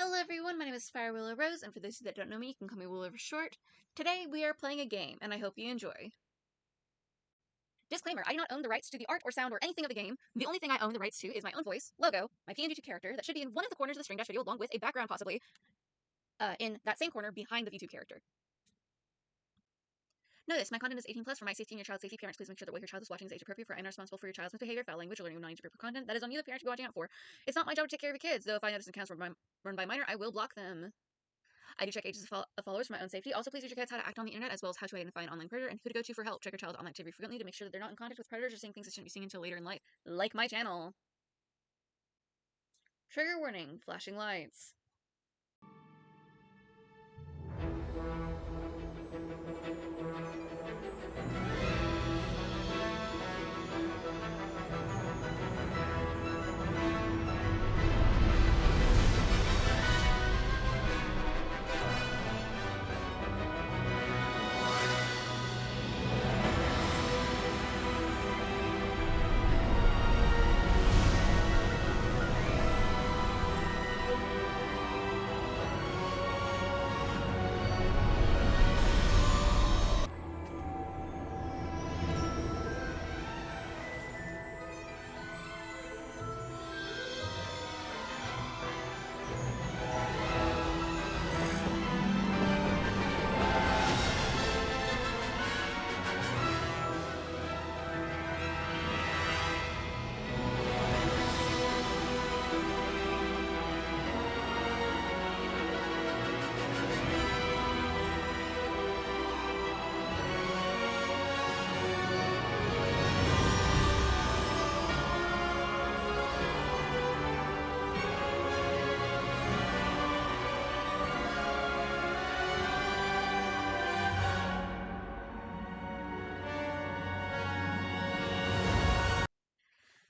Hello everyone, my name is Fire Willow Rose, and for those of you that don't know me, you can call me Willow for short. Today we are playing a game, and I hope you enjoy. Disclaimer, I do not own the rights to the art or sound or anything of the game. The only thing I own the rights to is my own voice, logo, my PNG character that should be in one of the corners of the String Dash video along with a background possibly, in that same corner behind the VTube character. Notice, my content is 18 plus. For my safety and your child's safety, parents, please make sure that what your child is watching is age appropriate for and are responsible for your child's misbehavior, foul language, or learning of non-age-appropriate content. That is on you, the parent, to be watching out for. It's not my job to take care of your kids, though if I notice accounts run by minor, I will block them. I do check ages of followers for my own safety. Also, please teach your kids how to act on the internet, as well as how to identify an online predator and who to go to for help. Check your child's online activity frequently to make sure that they're not in contact with predators or saying things they shouldn't be seeing until later in life, like my channel. Trigger warning, flashing lights.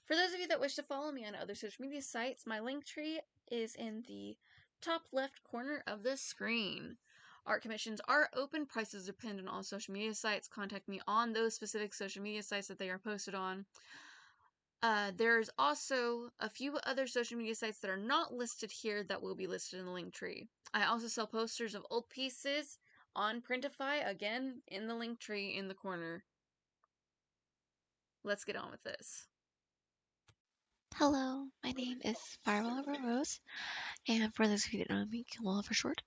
For those of you that wish to follow me on other social media sites, my link tree is in the top left corner of the screen. Art commissions are open, prices are pinned on all social media sites. Contact me on those specific social media sites that they are posted on. There's also a few other social media sites that are not listed here that will be listed in the link tree. I also sell posters of old pieces on Printify, again, in the link tree in the corner. Let's get on with this. Hello, my name is Firewall Rose, and for those of you that know me, Kimwalla for short.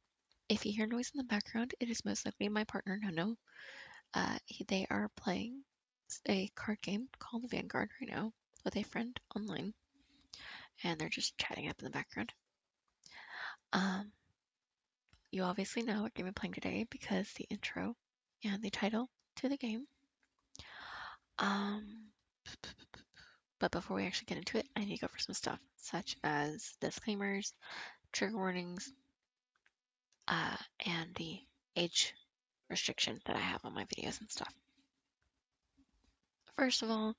If you hear noise in the background, it is most likely my partner, Nono. They are playing a card game called Vanguard right now with a friend online, and they're just chatting up in the background. You obviously know what game I'm playing today because the intro and the title to the game. But before we actually get into it, I need to go over some stuff, such as disclaimers, trigger warnings, and the age restriction that I have on my videos and stuff. First of all,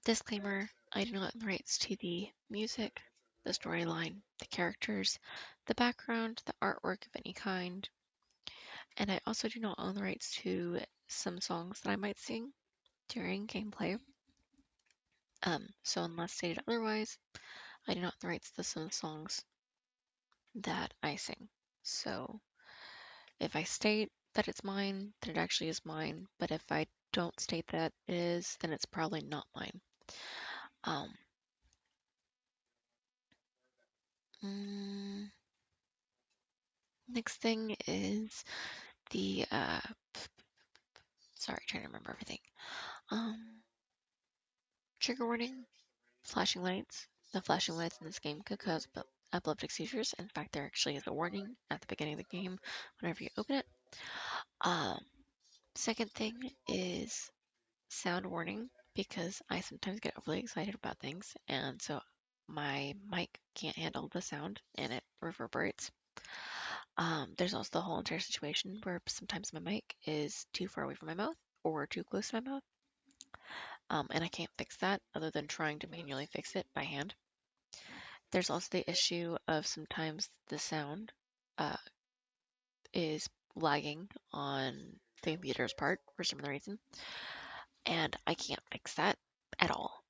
disclaimer, I do not own the rights to the music, the storyline, the characters, the background, the artwork of any kind, and I also do not own the rights to some songs that I might sing during gameplay. So unless stated otherwise, I do not own the rights to some songs that I sing. So if I state that it's mine, then it actually is mine, but if I don't state that it is, then it's probably not mine. Next thing is the sorry, trying to remember everything. Trigger warning, flashing lights. The flashing lights in this game could cause epileptic seizures. In fact, there actually is a warning at the beginning of the game whenever you open it. Second thing is sound warning, because I sometimes get overly excited about things, and so my mic can't handle the sound and it reverberates. There's also the whole entire situation where sometimes my mic is too far away from my mouth or too close to my mouth, and I can't fix that other than trying to manually fix it by hand. There's also the issue of sometimes the sound is lagging on the computer's part for some other reason, and I can't fix that at all.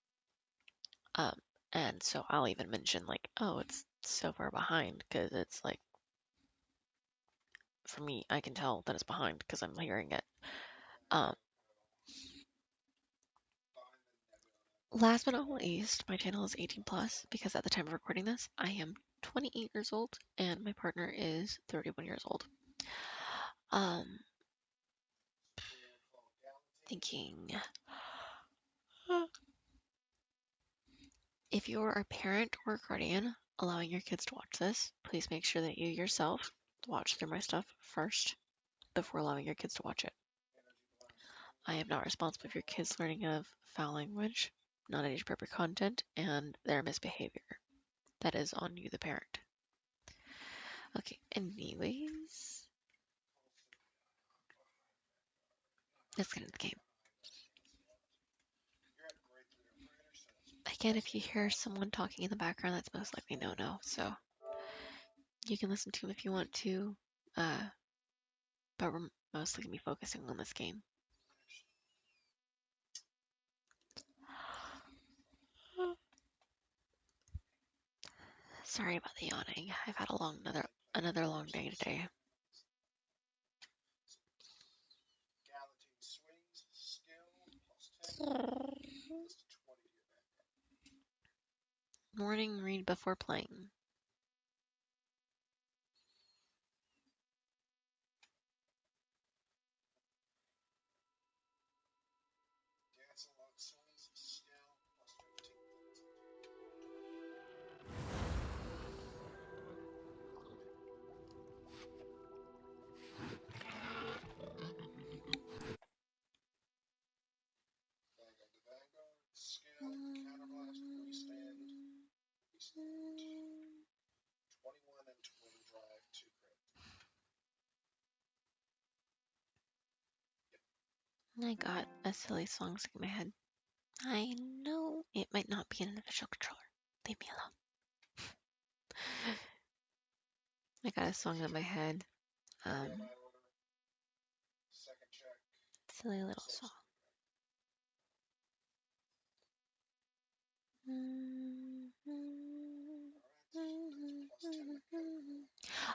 And so I'll even mention like, oh, it's so far behind, because it's like, for me, I can tell that it's behind because I'm hearing it. Last but not least, my channel is 18 plus because at the time of recording this, I am 28 years old and my partner is 31 years old. Thinking, if you're a parent or a guardian allowing your kids to watch this, please make sure that you yourself watch through my stuff first before allowing your kids to watch it. I am not responsible for your kids learning of foul language, not age appropriate content, and their misbehavior. That is on you, the parent. Okay, anyways, let's get into the game. Again, if you hear someone talking in the background, that's most likely no-no, so you can listen to them if you want to, but we're mostly going to be focusing on this game. Sorry about the yawning. I've had another long day today. Morning read before playing. I got a silly song stuck in my head. I know it might not be an official controller. Leave me alone. I got a song in my head. Silly little song.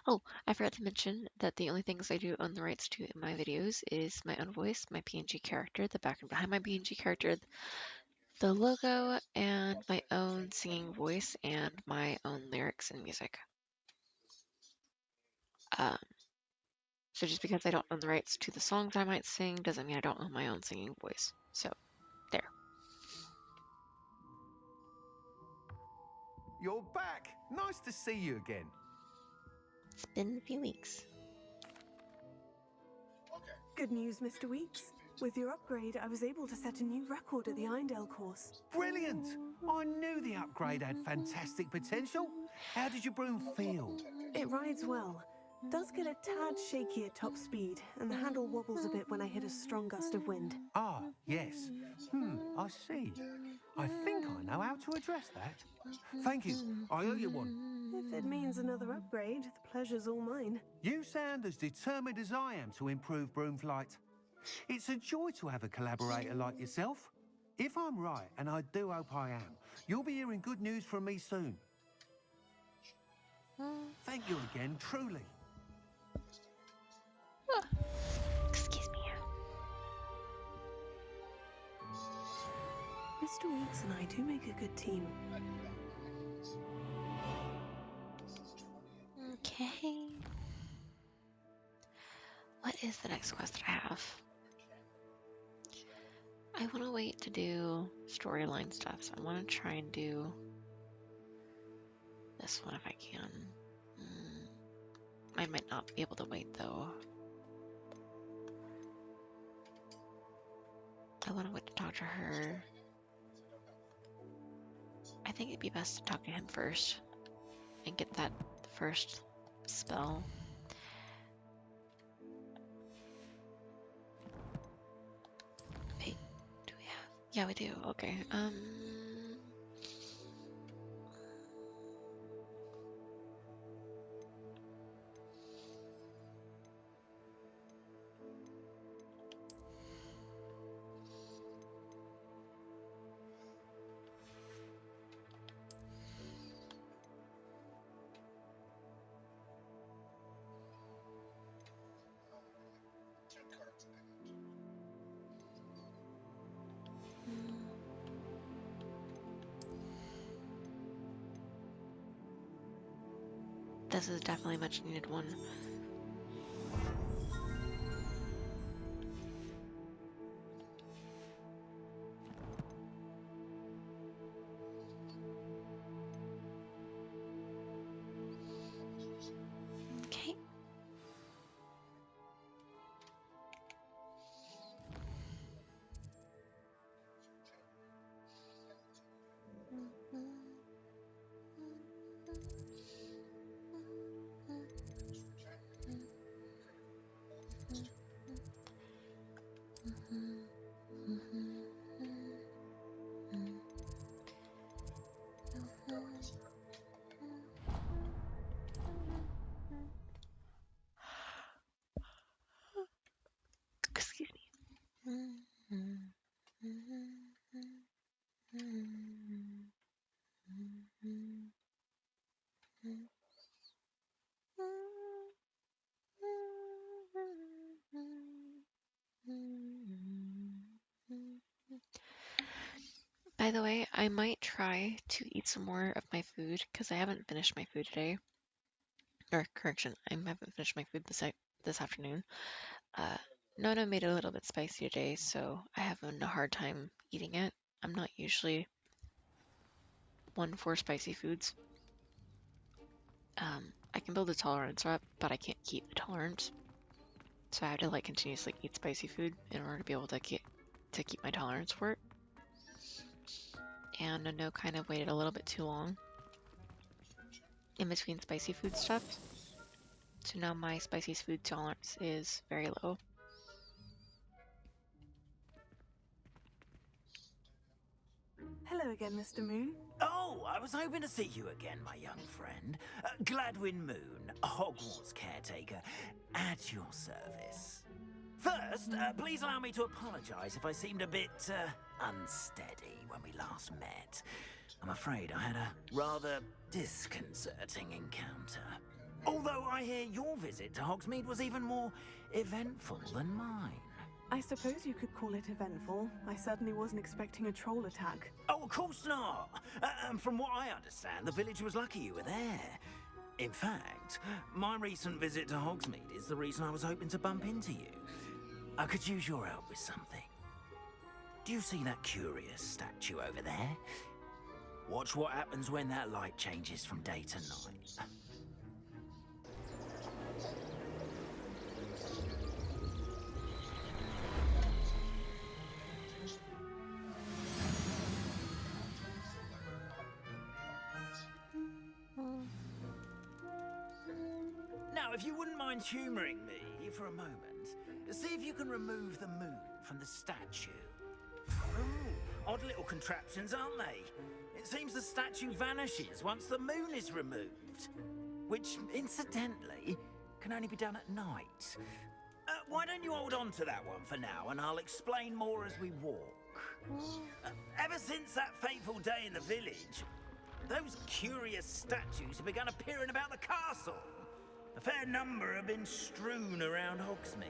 Oh, I forgot to mention that the only things I do own the rights to in my videos is my own voice, my PNG character, the background behind my PNG character, the logo, and my own singing voice and my own lyrics and music. So just because I don't own the rights to the songs I might sing doesn't mean I don't own my own singing voice. So, there. You're back! Nice to see you again. It's been a few weeks. Good news, Mr. Weeks. With your upgrade, I was able to set a new record at the Irondale course. Brilliant! I knew the upgrade had fantastic potential. How did your broom feel? It rides well. Does get a tad shaky at top speed, and the handle wobbles a bit when I hit a strong gust of wind. Ah, yes. I see. I think I know how to address that. Thank you. I owe you one. If it means another upgrade, the pleasure's all mine. You sound as determined as I am to improve broom flight. It's a joy to have a collaborator like yourself. If I'm right, and I do hope I am, you'll be hearing good news from me soon. Thank you again, truly. Excuse me. Mr. Weeks and I do make a good team. Okay. What is the next quest that I have? I want to wait to do storyline stuff, so I want to try and do this one if I can. I might not be able to wait though. I want to wait to talk to her. I think it'd be best to talk to him first and get that first spell. Wait, do we have? Yeah, we do. Okay. This is definitely a much needed one. Okay. Excuse me. By the way, I might try to eat some more of my food because I haven't finished my food today. Or correction, I haven't finished my food this afternoon. Nona made it a little bit spicy today, so I have a hard time eating it. I'm not usually one for spicy foods. I can build a tolerance up, but I can't keep the tolerance. So I have to like continuously eat spicy food in order to be able to keep my tolerance for it. And Nono kind of waited a little bit too long in between spicy food stuff. So now my spicy food tolerance is very low. Hello again, Mr. Moon. Oh, I was hoping to see you again, my young friend. Gladwin Moon, Hogwarts caretaker, at your service. First, please allow me to apologise if I seemed a bit unsteady when we last met. I'm afraid I had a rather disconcerting encounter. Although I hear your visit to Hogsmeade was even more eventful than mine. I suppose you could call it eventful. I certainly wasn't expecting a troll attack. Oh, of course not. From what I understand, the village was lucky you were there. In fact, my recent visit to Hogsmeade is the reason I was hoping to bump into you. I could use your help with something. Do you see that curious statue over there? Watch what happens when that light changes from day to night. Now, if you wouldn't mind humouring me for a moment, see if you can remove the moon from the statue. Odd little contraptions, aren't they? It seems the statue vanishes once the moon is removed. Which, incidentally, can only be done at night. Why don't you hold on to that one for now, and I'll explain more as we walk. Ever since that fateful day in the village, those curious statues have begun appearing about the castle. A fair number have been strewn around Hogsmeade.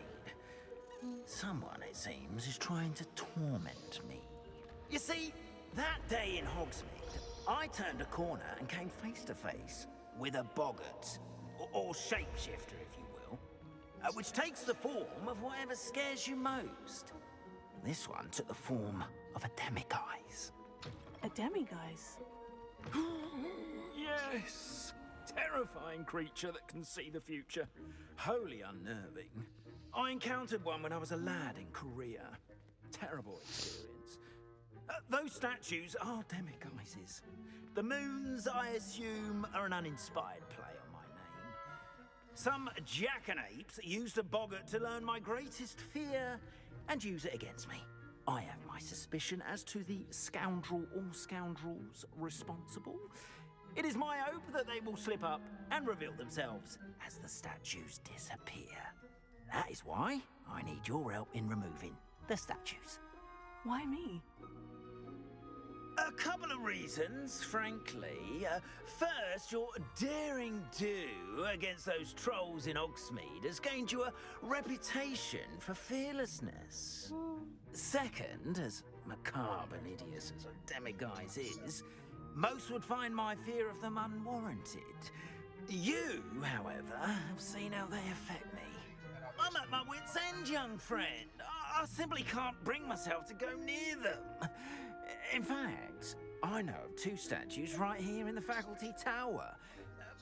Someone, it seems, is trying to torment me. You see, that day in Hogsmeade, I turned a corner and came face to face with a boggart, or shapeshifter, if you will, which takes the form of whatever scares you most. This one took the form of a demiguise. A demiguise? Yes! Terrifying creature that can see the future. Wholly unnerving. I encountered one when I was a lad in Korea. Terrible experience. Those statues are demiguises. The moons, I assume, are an uninspired play on my name. Some jackanapes used a boggart to learn my greatest fear and use it against me. I have my suspicion as to the scoundrel or scoundrels responsible. It is my hope that they will slip up and reveal themselves as the statues disappear. That is why I need your help in removing the statues. Why me? A couple of reasons, frankly. First, your daring do against those trolls in Hogsmeade has gained you a reputation for fearlessness. Second, as macabre and hideous as a demiguise is, most would find my fear of them unwarranted. You, however, have seen how they affect me. I'm at my wit's end, young friend. I simply can't bring myself to go near them. In fact, I know of 2 statues right here in the faculty tower.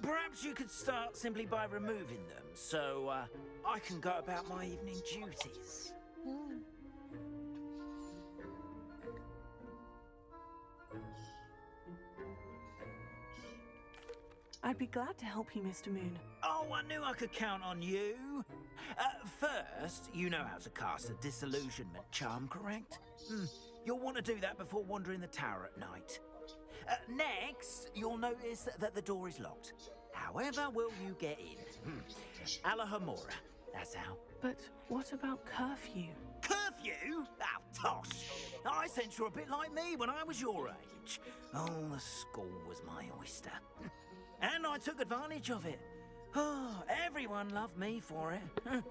Perhaps you could start simply by removing them, so I can go about my evening duties. I'd be glad to help you, Mr. Moon. Oh, I knew I could count on you. First, you know how to cast a disillusionment charm, correct? You'll want to do that before wandering the tower at night. Next, you'll notice that the door is locked. However will you get in? Alahomora, that's how. But what about curfew? Curfew? Oh, tosh. I sense you're a bit like me when I was your age. Oh, the school was my oyster. And I took advantage of it. Oh, everyone loved me for it.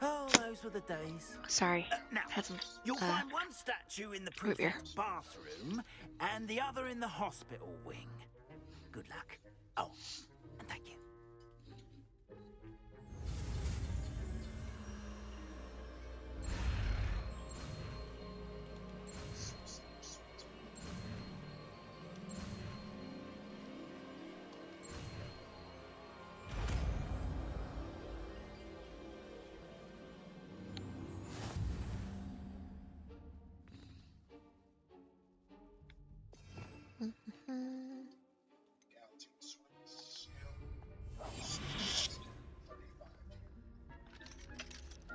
Oh, those were the days. Sorry. Now, Had some, you'll find one statue in the root beer. prefect's bathroom and the other in the hospital wing. Good luck. Oh, and thank you.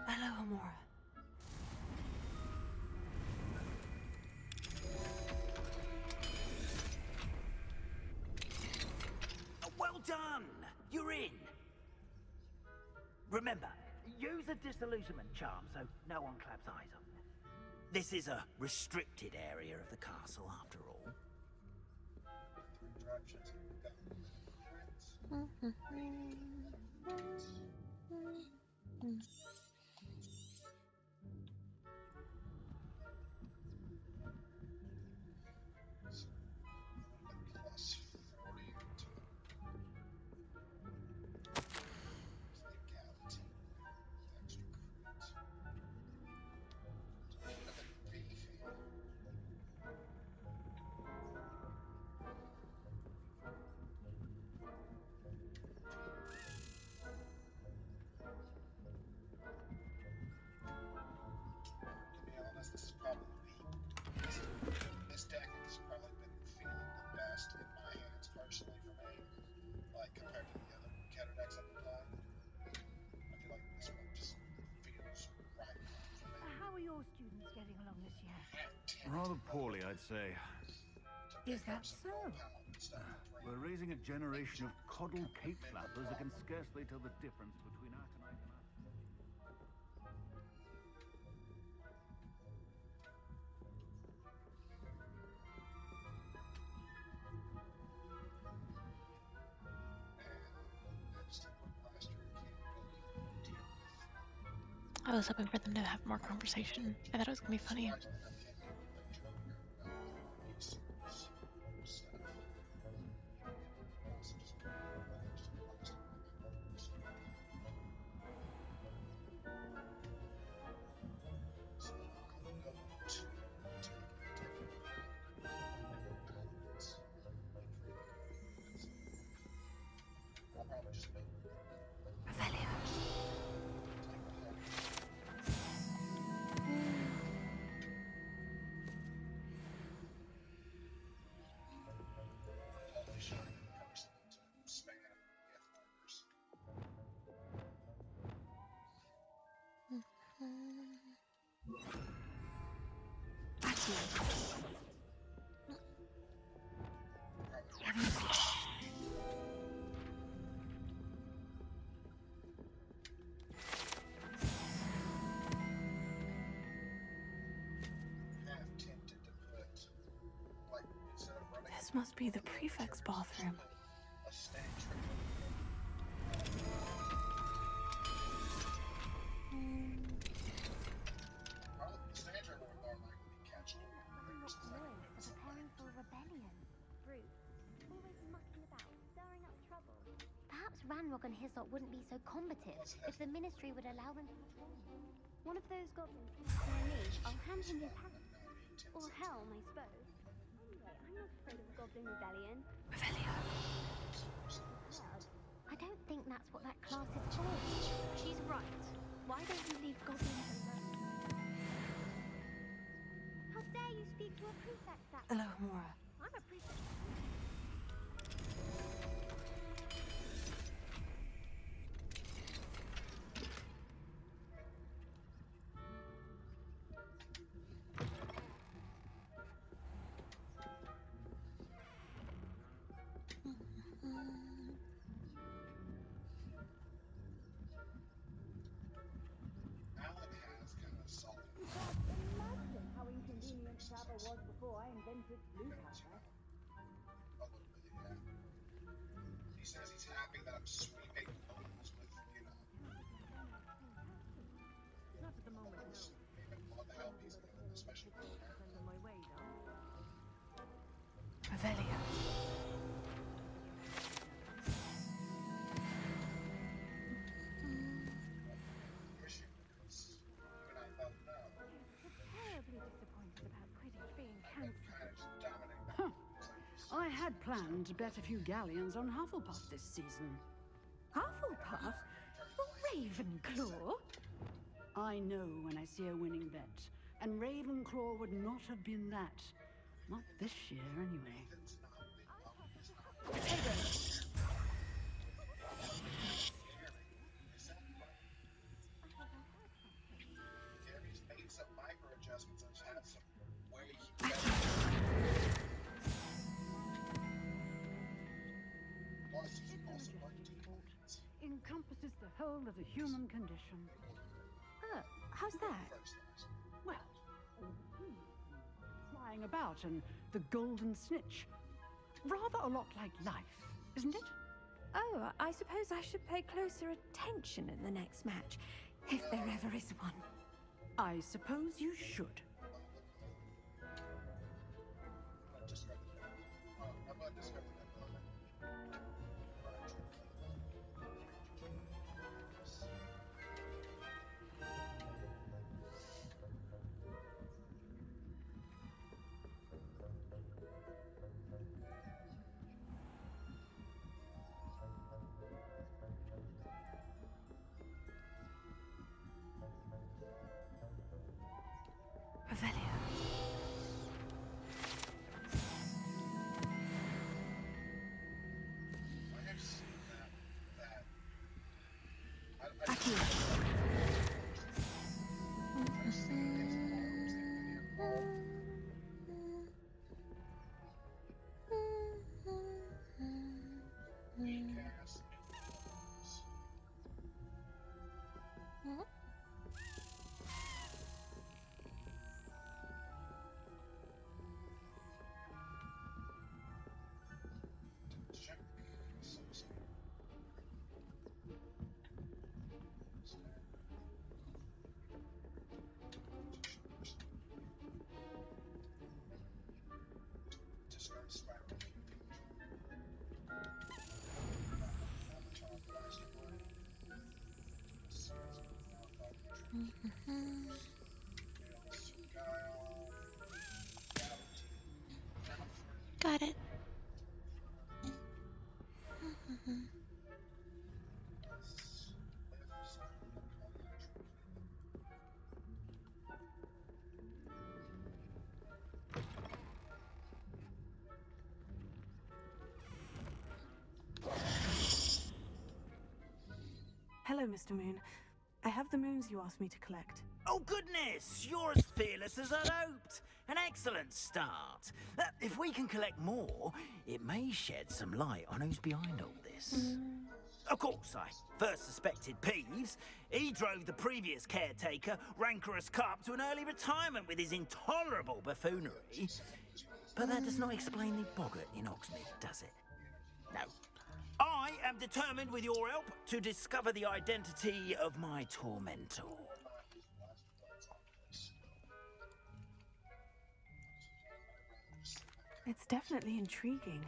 Hello, Amora. Well done! You're in. Remember, use a disillusionment charm so no one claps eyes on you. This is a restricted area of the castle, after all. This deck has probably been feeling the best in my hands personally for me. Like compared to the other counter decks I've been playing. I feel like this one just feels right for me. How are your students getting along this year? Rather poorly, I'd say. Is that so? We're raising a generation of coddled cape flappers that can scarcely tell the difference between aconite and I was hoping for them to have more conversation. I thought it was gonna be funny. This must be the prefect's bathroom. Preparing for rebellion. Brute. Always mucking about, stirring up trouble. Ranrock and Hyssop wouldn't be so combative if the Ministry would allow them to perform. One of those goblins near me, I'll hand him his hat. Or helm, I suppose. Anyway, I'm not afraid of a goblin rebellion. Revelio. I don't think that's what that class is for. She's right. Why don't you leave goblins alone? How dare you speak to a prefect that way? Alohomora. I'm a prefect. Alan has kind of solid. Imagine how inconvenient travel was before I invented blue A little bit, yeah. He says he's happy that I'm sweeping homes with, Not at the moment, no. even all the help he's given, especially with the Send them my way, though. Revelio. issue because even I don't know. Terribly disappointed about Quidditch being cancelled. Kind of just dominate. Huh. I had planned to bet a few galleons on Hufflepuff this season. Hufflepuff? Ravenclaw? I know when I see a winning bet, and Ravenclaw would not have been that. Not this year, anyway. He's made some micro adjustments. I've had some way Plus, he's also like demons. Encompasses the whole of the human condition. How's that? Well, flying about and the golden snitch. Rather a lot like life, isn't it? Oh, I suppose I should pay closer attention in the next match, if there ever is one. I suppose you should. I'm going to discover that moment. Revelio. I have seen that Accio. I've seen his arms in video. Recast films. Check. Describe Spider-Man. Got it. Hello, Mr. Moon. I have the moons you asked me to collect. Oh, goodness! You're as fearless as I'd hoped. An excellent start. If we can collect more, it may shed some light on who's behind all this. Of course, I first suspected Peeves. He drove the previous caretaker, Rancorous Carp, to an early retirement with his intolerable buffoonery. But that does not explain the boggart in Hogsmeade, does it? No. I am determined, with your help, to discover the identity of my tormentor. It's definitely intriguing.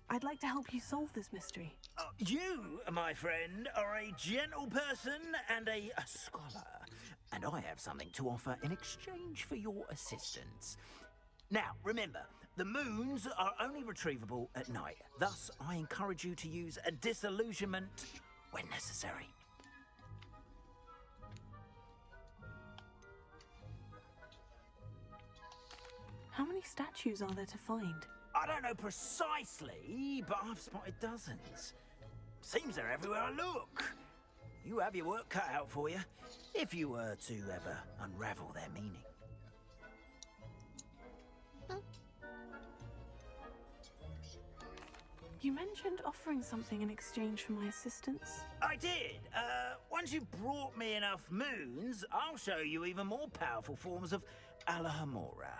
I'd like to help you solve this mystery. You, my friend, are a gentle person and a scholar, and I have something to offer in exchange for your assistance. Now, remember, the moons are only retrievable at night. Thus, I encourage you to use a disillusionment when necessary. How many statues are there to find? I don't know precisely, but I've spotted dozens. Seems they're everywhere I look. You have your work cut out for you, if you were to ever unravel their meaning. You mentioned offering something in exchange for my assistance. I did. Once you've brought me enough moons, I'll show you even more powerful forms of Alahamora.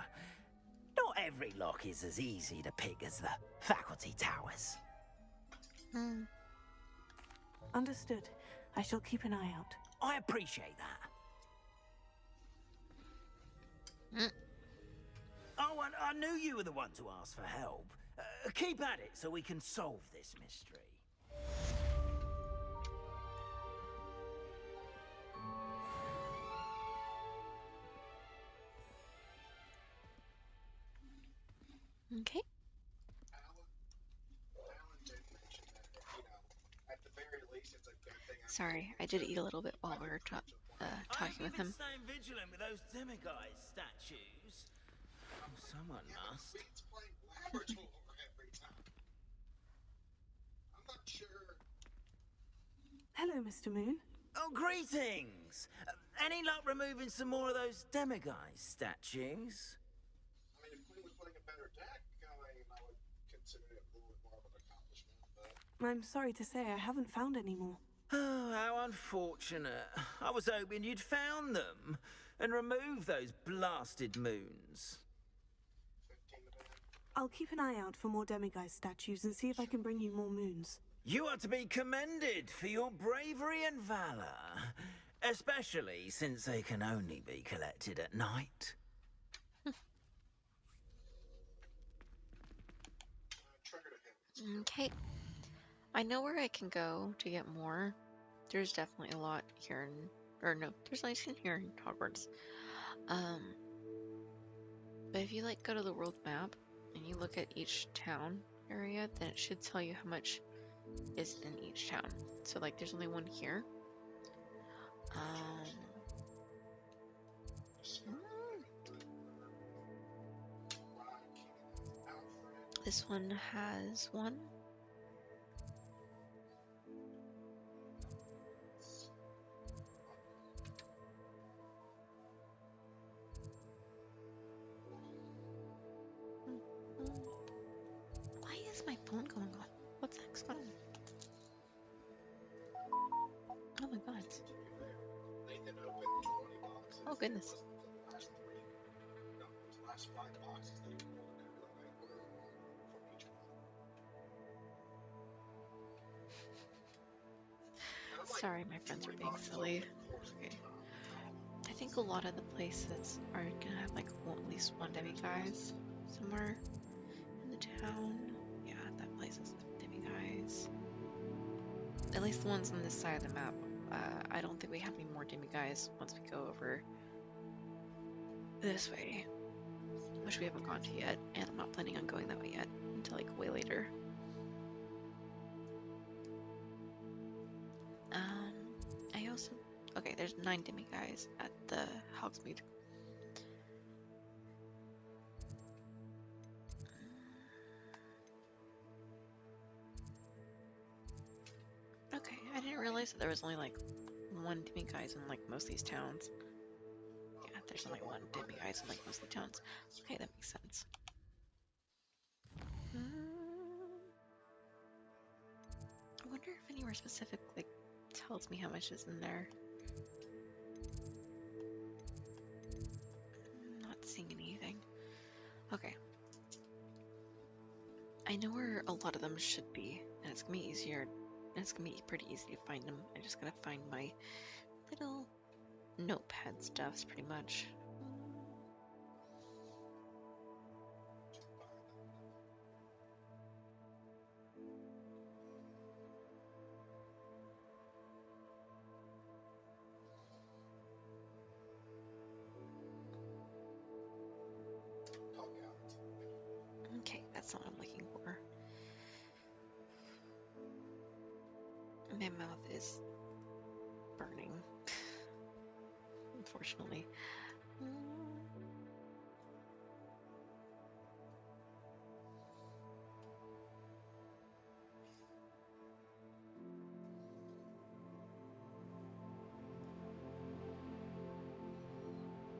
Not every lock is as easy to pick as the faculty towers. Understood. I shall keep an eye out. I appreciate that. Oh, and I knew you were the one to ask for help. Keep at it so we can solve this mystery. Okay. Alan did mention that, at the very least, it's a good thing. Sorry, I did eat a little bit while we were talking with him. Staying vigilant with those demiguise statues. Someone must. It's playing laboratory every time. I'm not sure. Hello, Mr. Moon. Oh, greetings! Any luck removing some more of those demiguise statues? I mean, if Queen was putting a better deck, I would consider it a little bit more of an accomplishment, but... I'm sorry to say I haven't found any more. Oh, how unfortunate. I was hoping you'd found them and removed those blasted moons. I'll keep an eye out for more demiguise statues and see if I can bring you more moons. You are to be commended for your bravery and valor, especially since they can only be collected at night. Okay. I know where I can go to get more. There's definitely a lot here in... Or no, there's nice in here in Hogwarts. But if you, like, go to the world map and you look at each town area, then it should tell you how much is in each town. So, like, there's only one here. This one has one. Why is my phone going on? What the heck's going on? Oh my god. Oh goodness. Sorry, my friends are being silly. Okay. I think a lot of the places are gonna have like at least one demiguise somewhere in the town. Yeah, that place is demiguise. At least the ones on this side of the map. I don't think we have any more demiguise once we go over this way, which we haven't gone to yet, and I'm not planning on going that way yet until like way later. I also... Okay, there's 9 demiguise at the Hogsmeade. Okay, I didn't realize that there was only like 1 demiguise in like most of these towns. Yeah, there's only 1 demiguise in like most of the towns. Okay, that makes sense. I wonder if anywhere specific like tells me how much is in there. I'm not seeing anything. Okay. I know where a lot of them should be, and it's gonna be easier. It's gonna be pretty easy to find them. I just gotta find my little notepad stuffs, pretty much. My mouth is burning, unfortunately.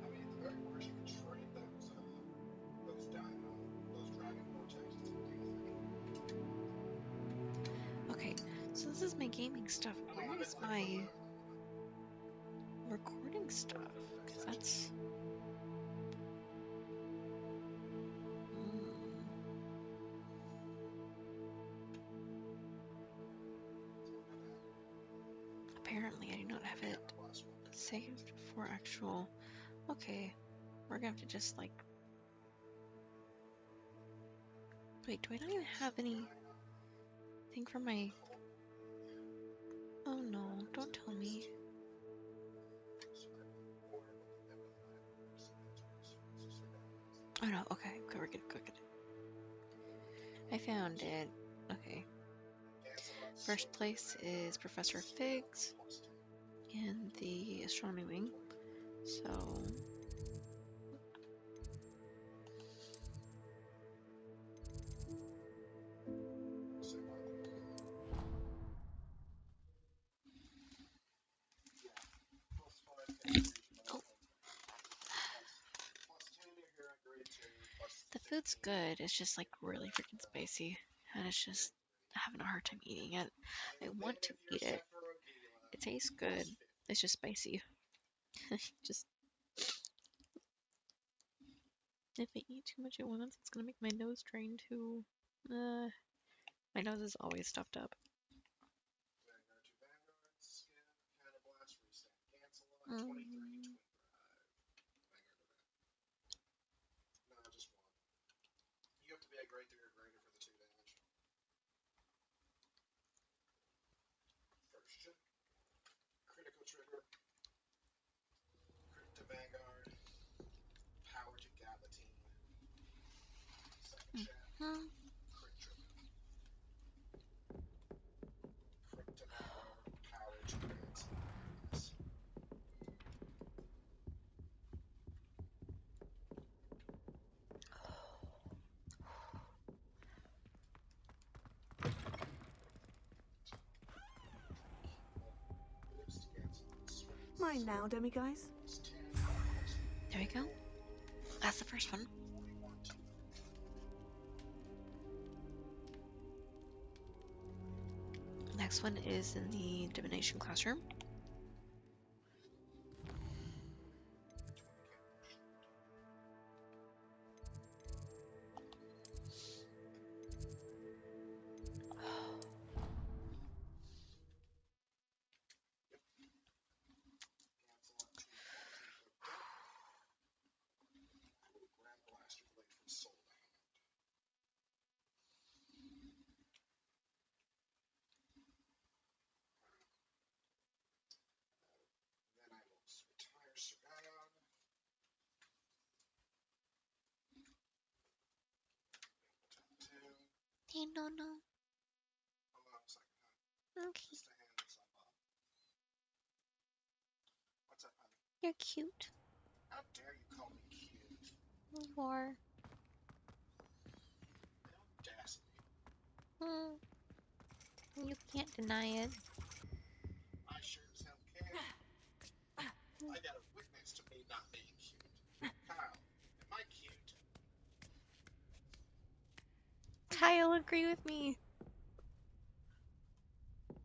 I mean, at the very worst, you could trade those dragon vortexes to anything. Okay, so this is my gaming stuff. Where is my recording stuff? Because that's... Apparently, I do not have it saved for actual... Okay, we're gonna have to just, like... Wait, do I not even have anything for my... Oh no, don't tell me. Oh no, okay, we're good. I found it. Okay. First place is Professor Figs in the astronomy wing. So... The food's good, it's just like really freaking spicy, and it's just having a hard time eating it. I want to eat it. It tastes good. It's just spicy. Just if I eat too much at once, it's gonna make my nose drain too. My nose is always stuffed up. You have to be a grade 3 or greater for the 2 damage. First check. Critical trigger. Crit to Vanguard. Power to Galatine. Second check. Crit trigger. Crit to Vanguard. Power to Lance. Mine now, demiguys. There we go. That's the first one. Next one is in the divination classroom. Hey, no. Hold on a second, honey. Okay. Just to hand this up. What's up, honey? You're cute. How dare you call me cute? You are. Audacity. You can't deny it. I sure as hell can. I got a witness to me not being cute. Kyle, am I cute? Kyle, agree with me.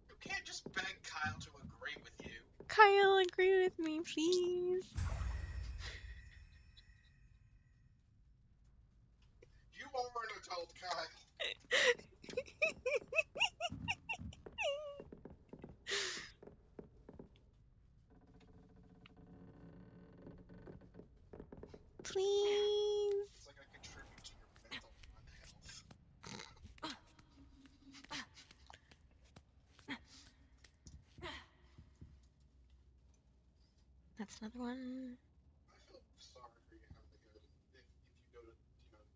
You can't just beg Kyle to agree with you. Kyle, agree with me, please. You are an adult, Kyle. Please. It's like I contribute to your mental unhealth. That's another one. I feel sorry for you having to go to, if you go to,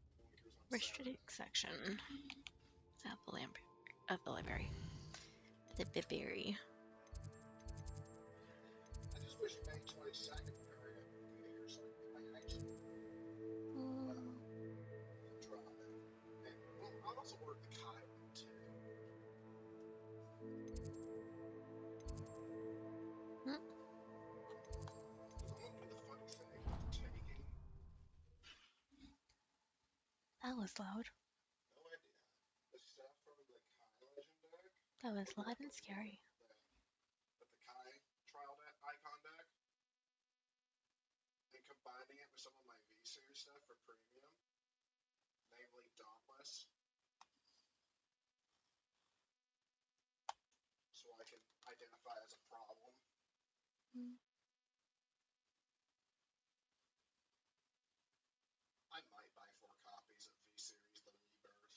Boinkers on Restricted Saturday. section of the library. The Biberi. I just wish Mage Way second area would be here so I actually try it. And well, I also work the Kai one too. Hmm? The one with the funny thing with taking. That was loud. No idea. The stuff from the Kai Legend deck. That was loud and scary. With the Kai trial deck, icon deck. And combining it with some of my V-Series stuff for premium. Namely Dauntless. So I can identify as a problem. I might buy 4 copies of V-Series The Rebirth.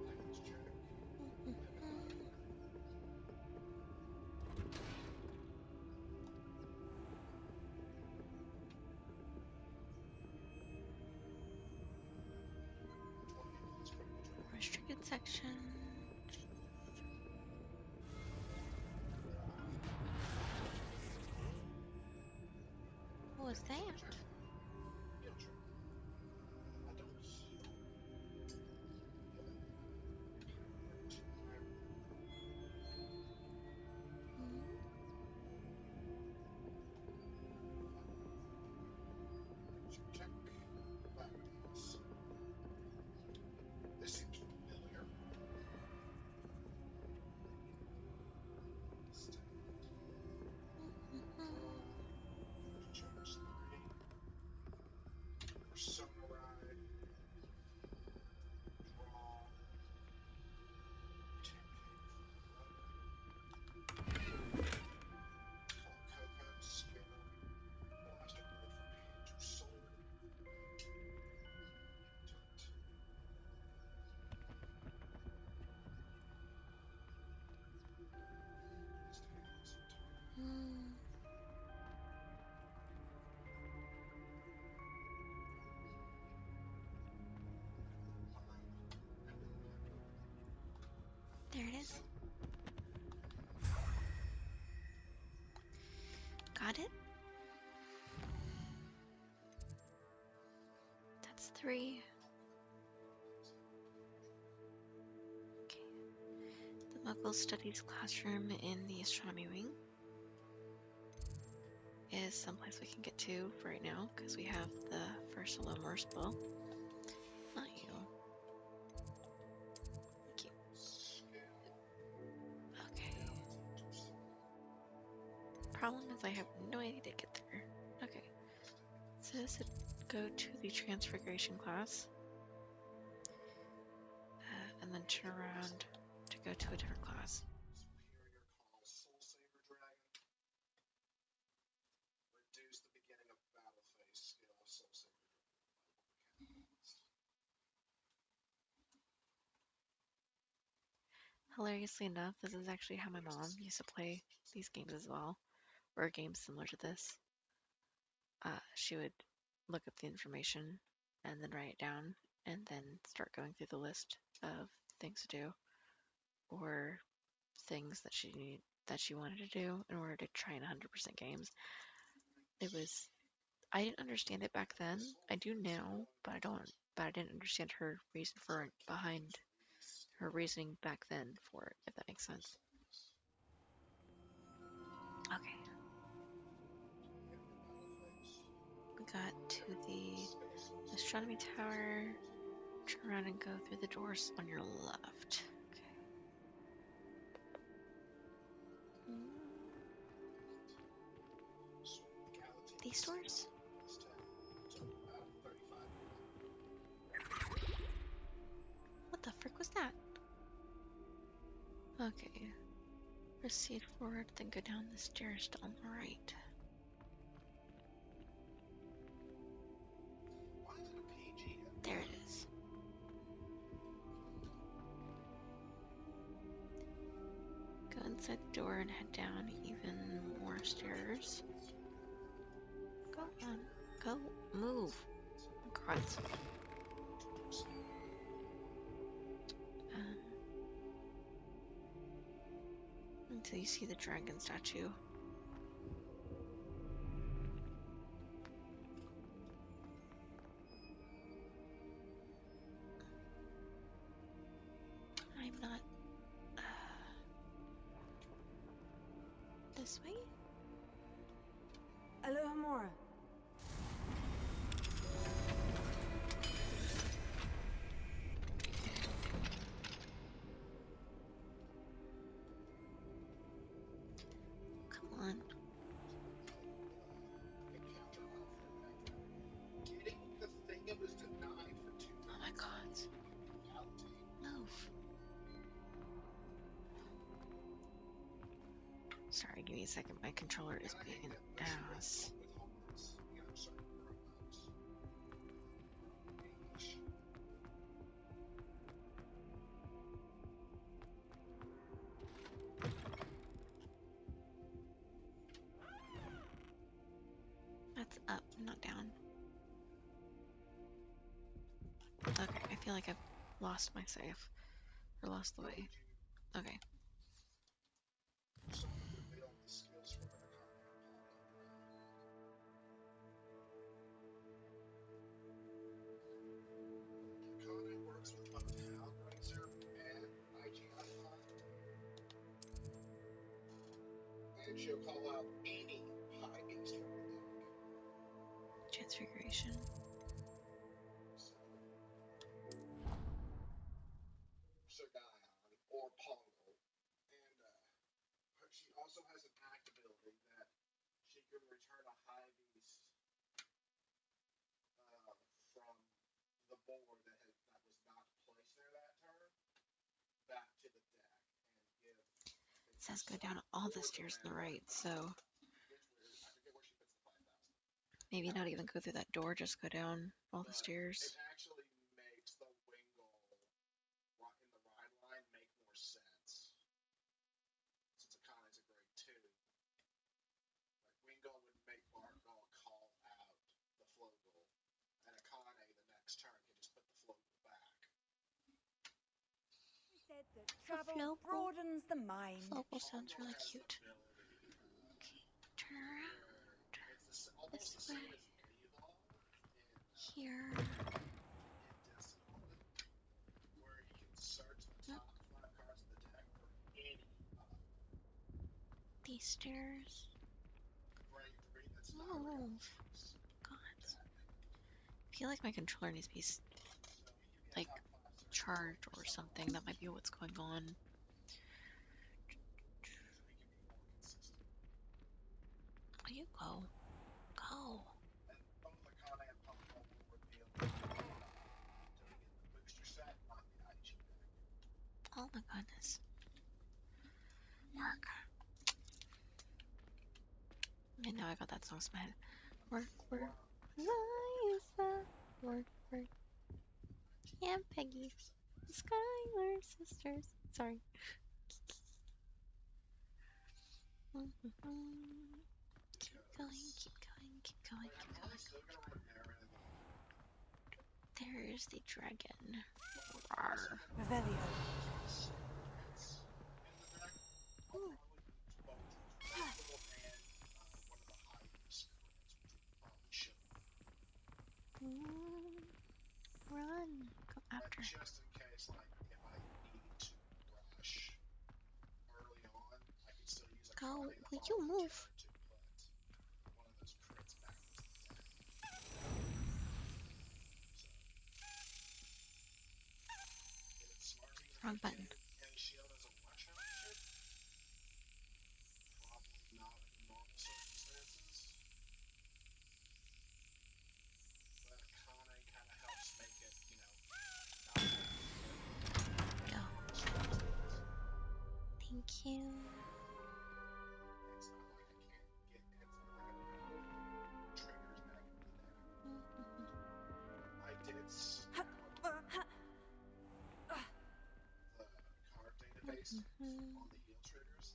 Let's check. Restricted section. What was that? Yeah, sure. I don't. Check that. This seems familiar. Chapters 3. Persona Ride. Draw. 10k. Call Coco. Skill. Blast a bird from hand to sword. There it is. Got it? That's 3. Okay. The Muggle Studies classroom in the astronomy wing is someplace we can get to for right now because we have the first Alomar spell. Not you. Thank you. Okay. Problem is I have no idea to get there. Okay. So this would go to the Transfiguration class. And then turn around to go to a different class. Superior Call Soul Saver Dragon. Reduce the beginning of battle phase skill of Soul Saver Dragon. Hilariously enough, this is actually how my mom used to play these games as well, or games similar to this. She would look up the information and then write it down and then start going through the list of things to do or things that she wanted to do in order to try and 100% games. It was I didn't understand it back then. I do now, but I didn't understand her reason for it behind her reasoning back then for it, if that makes sense. Okay. We got to the astronomy tower. Turn around and go through the doors on your left. Okay. These doors? What the frick was that? Okay. Proceed forward, then go down the stairs on the right. There it is. Go inside the door and head down even more stairs. Go on. Go. Move. Christ. Until you see the dragon statue. I'm not... this way? Alohomora. Come on. Oh my god. Move. Sorry, give me a second. My controller is being an ass. That's up, not down. Okay, I feel like I've lost my save. Or lost the way. Okay. And she'll call out any high beast from the deck. Transfiguration. Sirdion or Pongo. And she also has an act ability that she can return a high beast from the board that was not placed there that turn back to the deck and give. It says go down all the stairs on the right, so maybe not even go through that door, just go down all the stairs. It actually makes the Wingull in the ride line make more sense. Since Akane is a grade 2. Like Wingull would make Bartgull call out the Flogul, and Akane the next turn can just put the Flogul back. He said that travel broadens the mind. Flogul sounds really cute. Okay, turn around. This way. Here. Where he can search the top 5 cards of the deck for any These stairs. grade 3 that's not Move. God. I feel like my controller needs to be like charged or something. That might be what's going on. Oh, you go. Go. And both Akane and Pongo will reveal doing it in the booster set, not the IG deck. Oh my goodness. Work. And now I got that song in my head. Work, work. Liza. Work, work. Yeah, Peggy. Skylar sisters. Sorry. Keep going, keep going, keep going, keep going. There's the dragon. Rawr. Revelio. Ooh. Just in case, like, if I need to rush early on, I can still use a Go. Connie the Will you following move? turn to put one of those crits back into the deck. So, is it smart to use a Wrong crit button. and shield as a rush action? Probably not in normal circumstances. But Connie kind of helps make it, you know, not Go. Thank you. it's not like I can't get, it's not like I don't have triggers back into the deck. I did scout the card database on the heal triggers.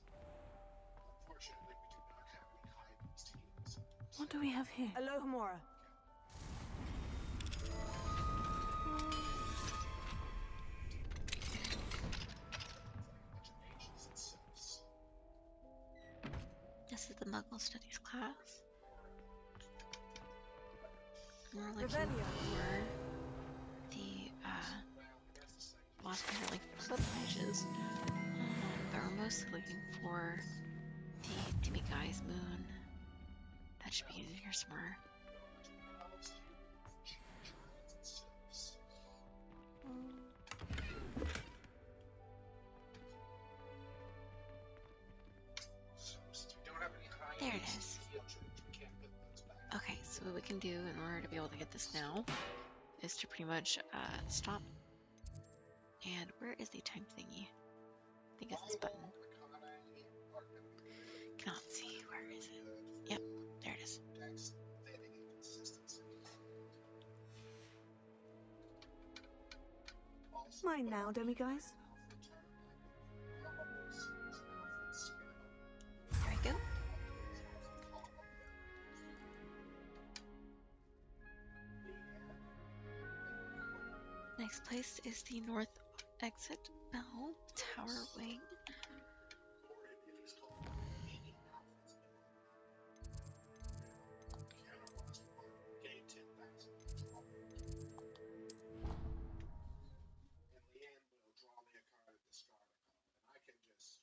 Unfortunately, we do not have any high beast heals. What do we have here? Alohomora. It's like a bunch of H's and sylphs. This is the Muggle Studies class. We're looking Revelio. for the Well, that's the same. lost here, like flip pages. But we're mostly looking for the Demiguise moon. That should be in here somewhere. Elves, humans, giants, and sylphs. So, since we don't have any high There it beast is. heal triggers, we can't put those back. Okay, so what we can do in order to be able to get this now is to pretty much stop. And where is the time thingy? I think it's this button. Volleyball and Connie are going to be good. Cannot see. Where is it? Good Yep, for there it is. dex thinning and consistency. Also, Mine now, Demiguise. Alpha turn, like Alpha's Alpha skill. There we go. Next place is the north exit bell tower wing. And Leanne will draw me a card and discard a card. And I can just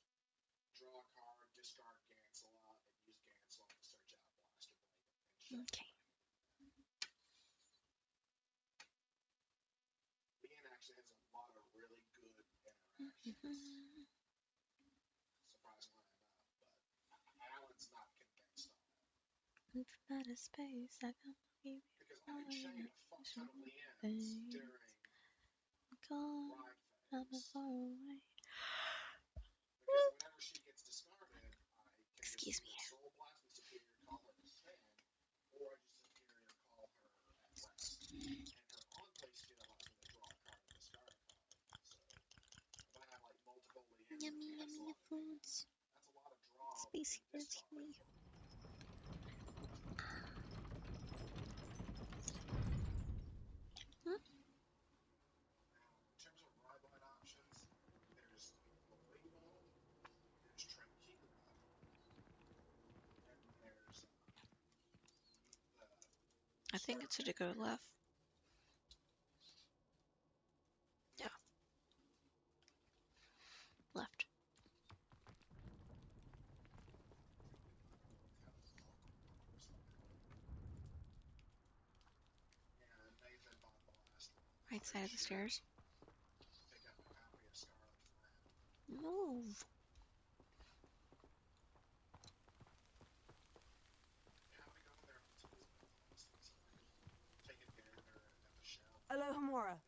draw a card, discard Gancelot, and use Gancelot to search out Blaster Blade and Okay. Leanne actually has a lot of really good interactions. Surprisingly enough, but Alan's not convinced on it. It's not a space I can leave Because I can show you a fuck ton of Leanne's Babe. during gone. ride I'm phase. far away. Because whenever she gets discarded, I can Excuse just me. either Soul Blast and Superior call her to stand, or just Superior call her at rest. And her on-play skill allows me to draw a card and discard a card. So, if I have like multiple Leanne Yummy, and yummy Gancelot in hand, foods. that's a lot of draw Spacey and discard. martini. Now, in terms of ride line options, there's Larevo, there's Tranquilla, and there's I think it's to go left. Yeah. Left. and Nathan bought the last one. Right side of the stairs. Pick up a copy of Scarlet Flame. Move. How we go there on Tuesday, honestly, so I can take a gander at the shelf. Alohomora.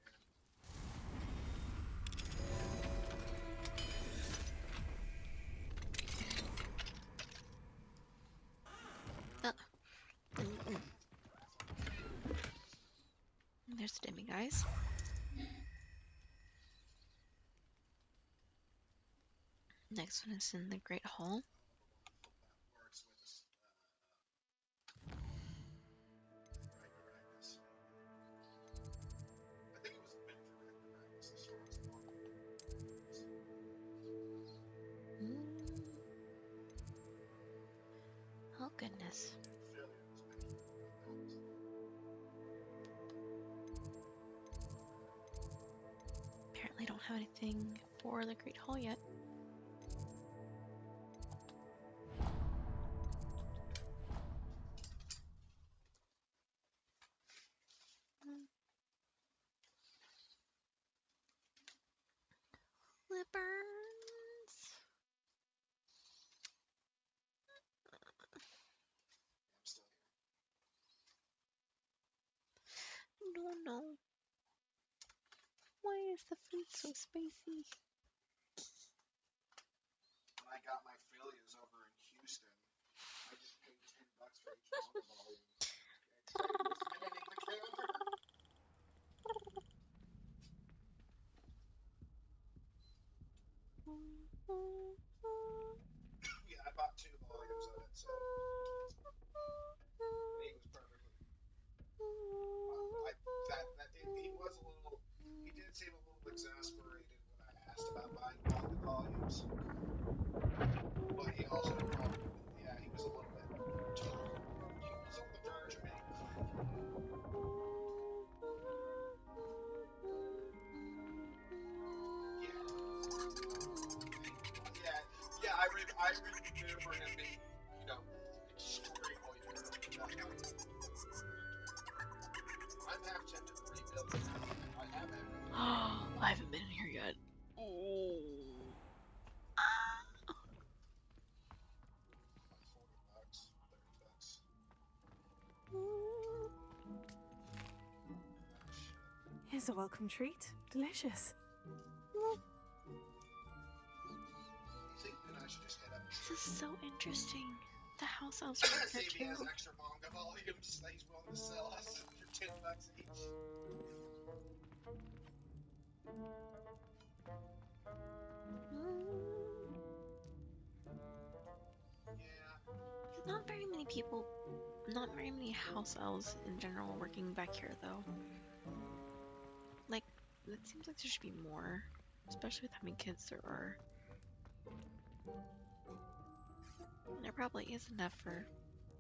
There's the Demiguise. Next one is in the Great Hall. That works with this, Ragnaros. I think it was meant for Ragnaros as far as the model goes. Oh goodness. Philly was meant for Ragnaros. have anything for the Great Hall yet. Flippers. I'm still here. No, no. Why is the food so spicy? When I got my Philias over in Houston, I just paid $10 for each manga volume. Okay, was manning the counter. Yeah, I bought 2 volumes of it, so and he was perfectly. He was a little. He did seem a little exasperated when I asked about buying manga volumes, but he also probably, yeah, he was a little bit. He was on the verge of being cranky. Yeah. I remember him being, extremely irritable about not getting. I'm half tempted to rebuild it. I have everything. I haven't been in here yet. Oh. Like $40, $30. Here's a welcome treat. Delicious. You think that I should just head up? This is so interesting. The house elves are See here if he has too. extra manga volumes that he's willing to sell us for $10 each. Yeah. Not very many people, not very many house elves in general working back here though. Like, it seems like there should be more, especially with how many kids there are. And there probably is enough for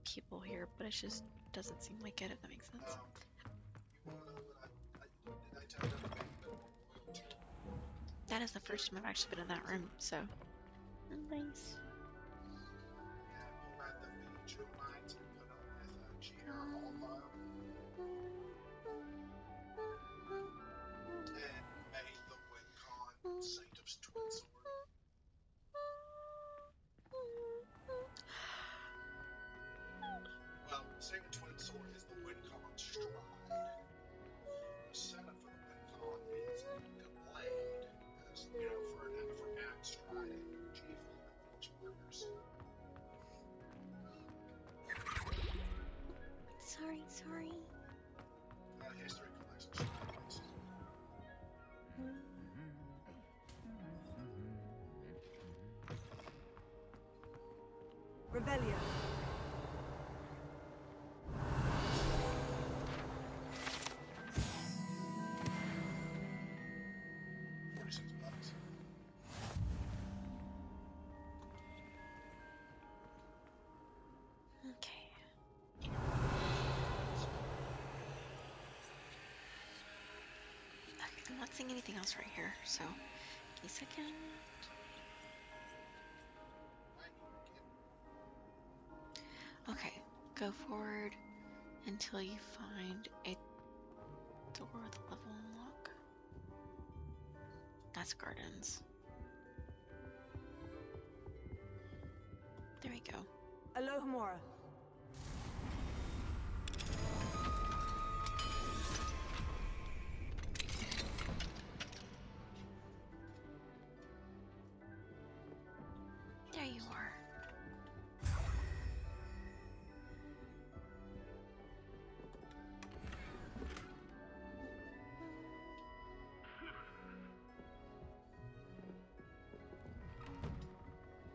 people here, but it just doesn't seem like it, if that makes sense. You want to know what did I tell you I've been on loyal to? That is the first time I've actually been in that room, so nice. Yeah, pull out the Jewel Knights and put them with GR Hall file. And made the WinCon Sanctum's Twin Sword. Well, Sanctum Twin Sword is the WinCon Stride. The setup for the WinCon is the Blade, as for axe striding G Fleet and Force Markers. Sorry. History collects some Stride, basically. Revelio. $46. Okay. I'm not seeing anything else right here, so give me a second. Okay, go forward until you find a door with a level unlock. That's gardens. There we go. Alohomora. There you are.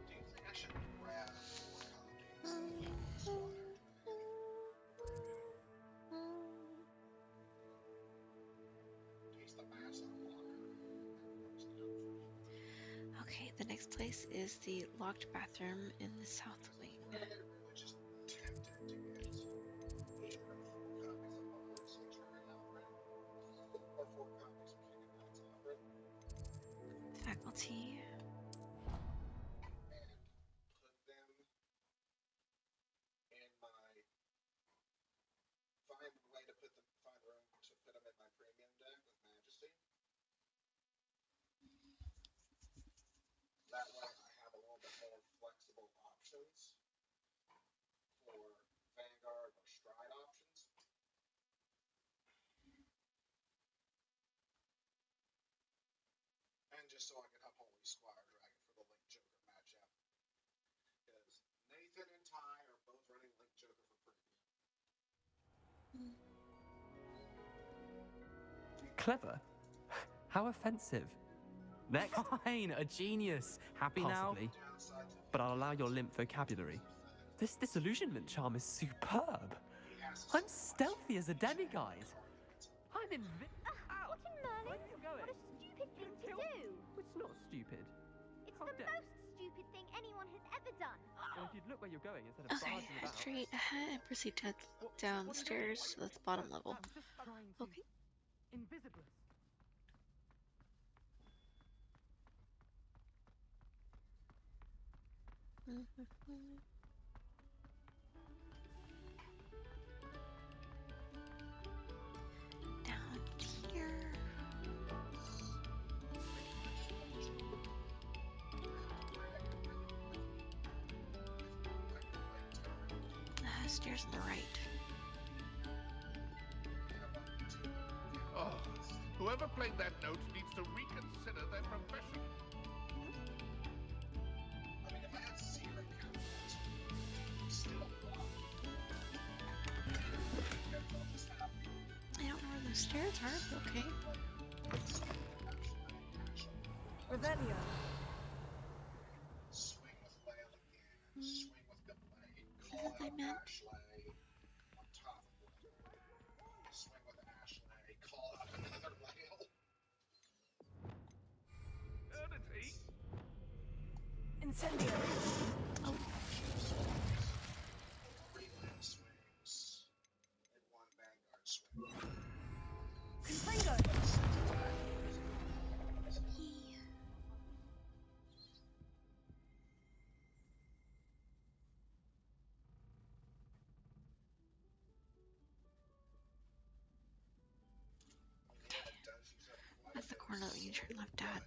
Do you think I should grab 4 copies of Squire today? Taste the mass unlocker. Okay, the next place is the locked bathroom in the south wing. I'm really just tempted to get either 4 copies of Hogwarts Century Alfred or 4 copies of King of Knights Alfred. Faculty. and put them in my find a way to put them find room to put them in my premium deck with Majesty. That way I have a little bit more flexible options for Vanguard or Stride options. And just so I can have Holy Squire Dragon for the Link Joker matchup. Because Nathan and Ty are both running Link Joker for premium. Clever? How offensive. Next. Fine, a genius. Happy Possibly. Downside to But I'll allow your limp vocabulary. This disillusionment charm is superb. he asks I'm stealthy as a demiguise. I'm in. What in Merlin? Where are you going? What a stupid thing to do! It's not stupid. It's How the dare- most stupid thing anyone has ever done. Well, if you'd look where you're going instead of Okay, barging about. straight ahead and proceed to downstairs. So that's bottom level. I'm just trying to. Okay. Invisibless. Down here. Stairs on the right. Oh, whoever played that note needs to reconsider their profession. I mean, if I had 0 counters, still I don't know where those stairs are, but okay. Revelio. Swing with Lael again. Swing with the blade. Call That's what I out meant. Ashley on top of Lael. Swing with Ashley. Call out another Lael. Eternity? Incendio. Oh, 3 land swings and 1 Vanguard swing. Confringo. that's the corner that you turn left at.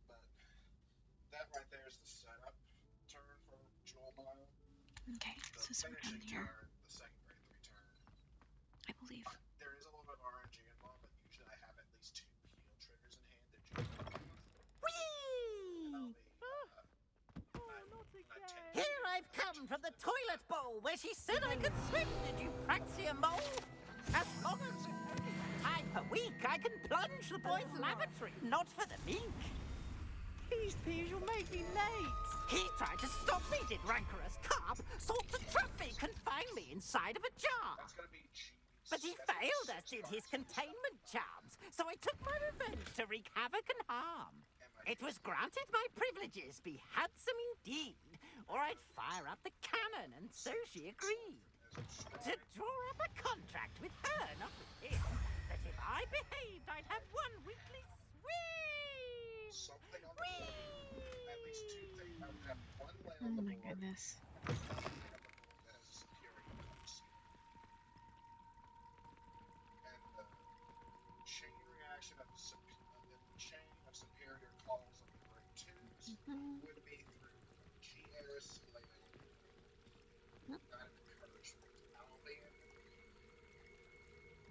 But that right there is the setup turn for Jewel Mile. Okay, The so we're down finishing here, turn, the second grade 3 turn. I believe. There is a little bit of RNG involved, but usually I have at least 2 heal triggers in hand to Jewel Mile. Whee! Not Here I've come from the toilet bowl where she said I could swim. Did you praxia mole? As long as time per week, I can plunge the boys' lavatory, not for the meek. Please, you'll make me late. He tried to stop me, did rancorous carp, sought to trap me, confine me inside of a jar. That's gonna be cheese. But he failed, as did his containment charms, so I took my revenge to wreak havoc and harm. It was granted my privileges be handsome indeed, or I'd fire up the cannon, and so she agreed. To draw up a contract with her, not with him, that if I behaved, I'd have 1 weekly swing. Something on the board. At least 2 things. I would have 1 lay Oh on the my board. goodness. And something on the board that has superior cost. And the chain reaction of the chain of superior calls of the grade 2s would be through G-Eris, not an encouragement. Albion,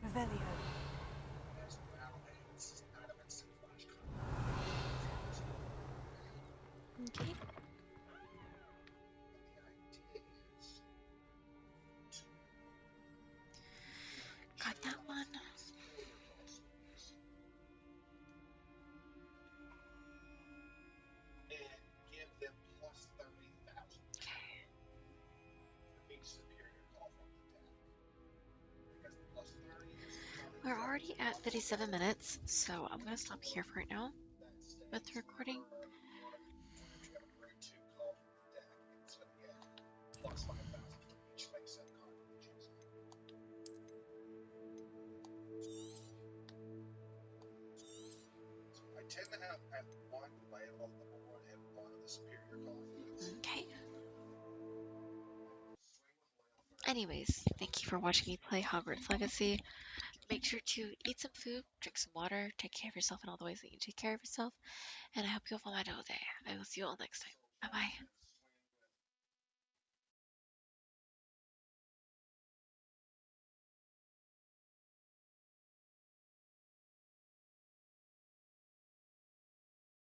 Revelio. as well as Adamance and Flash Okay. And the idea is to Got that one. superior call swings and give them plus 30,000 for each superior call from the deck. Because the plus 30 is We're already at 57 minutes, so I'm gonna stop here for right now with the recording. Whenever you have a grade 2 call from the deck, it's going to get plus 5,000 for each Anyways, thank you for watching me play Hogwarts Legacy. Make sure to eat some food, drink some water, take care of yourself in all the ways that you take care of yourself, and I hope you have a wonderful day. I will see you all next time. Bye bye.